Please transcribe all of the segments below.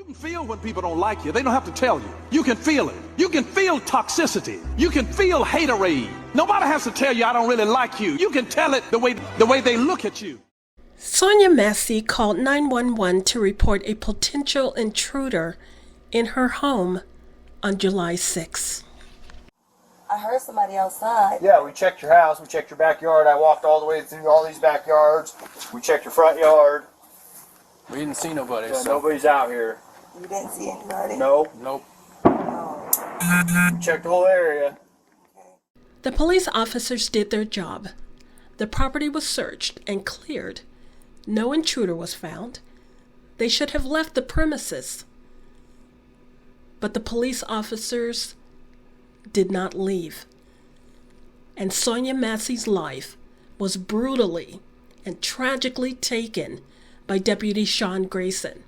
You can feel when people don't like you. They don't have to tell you. You can feel it. You can feel toxicity. You can feel haterade. Nobody has to tell you I don't really like you. You can tell it the way they look at you. Sonya Massey called 911 to report a potential intruder in her home on July 6. I heard somebody outside. Yeah, we checked your house, we checked your backyard. I walked all the way through all these backyards. We checked your front yard. We didn't see nobody. So nobody's out here. You didn't see anybody? No. Nope. Oh. We checked the whole area. The police officers did their job. The property was searched and cleared. No intruder was found. They should have left the premises. But the police officers did not leave. And Sonya Massey's life was brutally and tragically taken by Deputy Sean Grayson.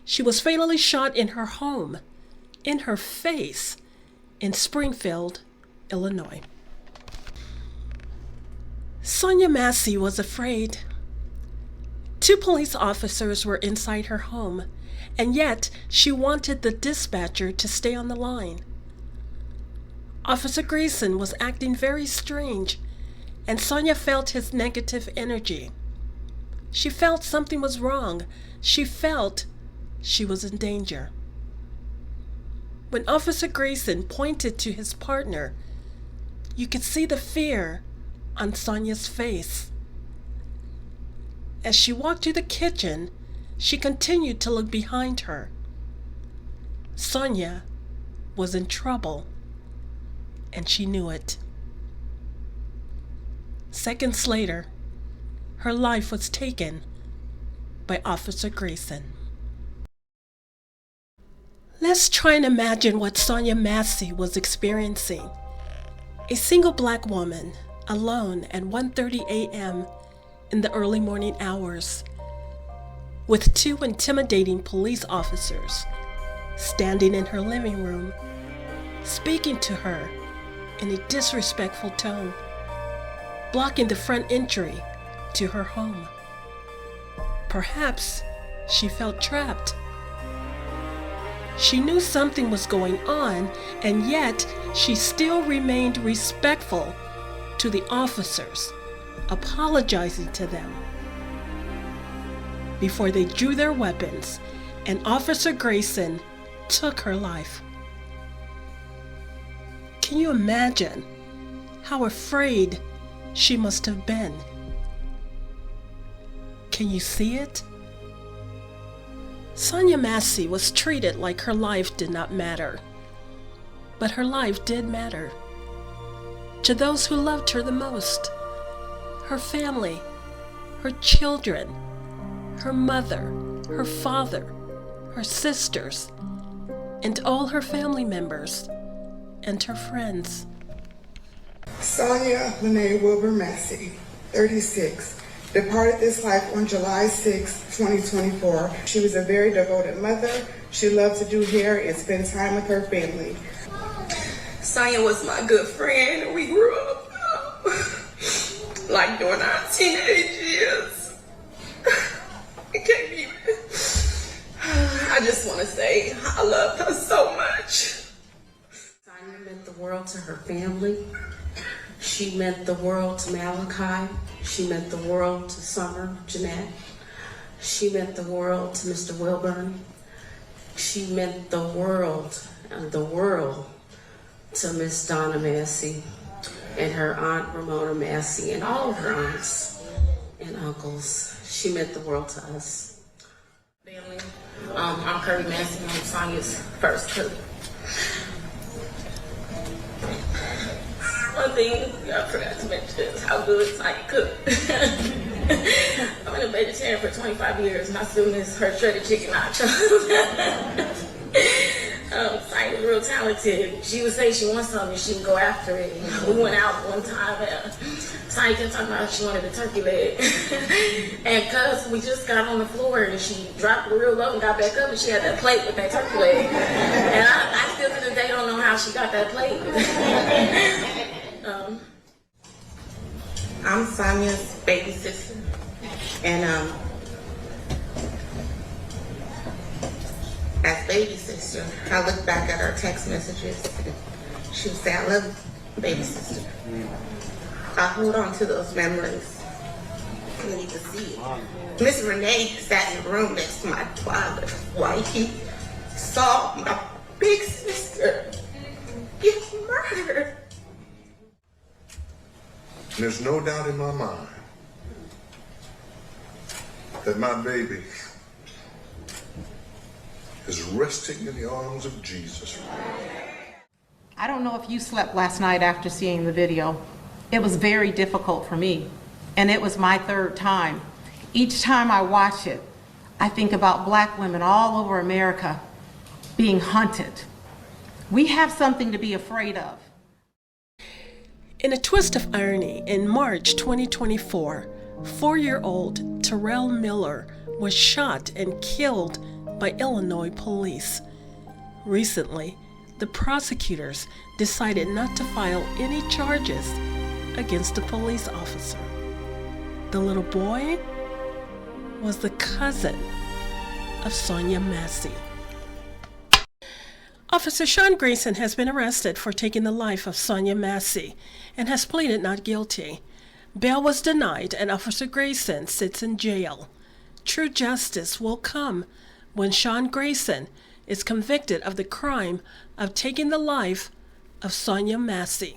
She was fatally shot in her home, in her face, in Springfield, Illinois. Sonya Massey was afraid. 2 police officers were inside her home, and yet she wanted the dispatcher to stay on the line. Officer Grayson was acting very strange, and Sonya felt his negative energy. She felt something was wrong. She felt she was in danger. When Officer Grayson pointed to his partner, you could see the fear on Sonya's face. As she walked to the kitchen, she continued to look behind her. Sonya was in trouble, and she knew it. Seconds later, her life was taken by Officer Grayson. Let's try and imagine what Sonya Massey was experiencing. A single black woman, alone at 1:30 a.m. in the early morning hours, with 2 intimidating police officers standing in her living room, speaking to her in a disrespectful tone, blocking the front entry to her home. Perhaps she felt trapped. She knew something was going on, and yet she still remained respectful to the officers, apologizing to them before they drew their weapons and Officer Grayson took her life. Can you imagine how afraid she must have been? Can you see it? Sonya Massey was treated like her life did not matter, but her life did matter to those who loved her the most: her family, her children, her mother, her father, her sisters, and all her family members and her friends. Sonya Wilbur Massey, 36, departed this life on July 6, 2024. She was a very devoted mother. She loved to do hair and spend time with her family. Sonya was my good friend. We grew up like during our teenage years. I can't even. I just want to say I loved her so much. Sonya meant the world to her family. She meant the world to Malachi. She meant the world to Summer, Jeanette. She meant the world to Mr. Wilburn. She meant the world to Miss Donna Massey and her Aunt Ramona Massey and all of her aunts and uncles. She meant the world to us. Family. I'm Kirby Massey. I'm Sonya's first cousin. One thing I forgot to mention is how good Sonya cooked. I've been a vegetarian for 25 years and I still miss her shredded chicken nachos. Sonya's real talented. She would say she wants something, she can go after it. We went out one time and Sonya kept talking about she wanted a turkey leg. And cuz we just got on the floor and she dropped it real low and got back up and she had that plate with that turkey leg. And I still to this day don't know how she got that plate. I'm Sonya's baby sister, and as baby sister. I look back at our text messages. She would say, I love baby sister. I hold on to those memories. You need to see it. Miss Renee sat in the room next to my father while he saw my big sister get murdered. There's no doubt in my mind that my baby is resting in the arms of Jesus. I don't know if you slept last night after seeing the video. It was very difficult for me, and it was my third time. Each time I watch it, I think about Black women all over America being hunted. We have something to be afraid of. In a twist of irony, in March 2024, 4-year-old Terrel Miller was shot and killed by Illinois police. Recently, the prosecutors decided not to file any charges against the police officer. The little boy was the cousin of Sonya Massey. Officer Sean Grayson has been arrested for taking the life of Sonya Massey and has pleaded not guilty. Bail was denied and Officer Grayson sits in jail. True justice will come when Sean Grayson is convicted of the crime of taking the life of Sonya Massey.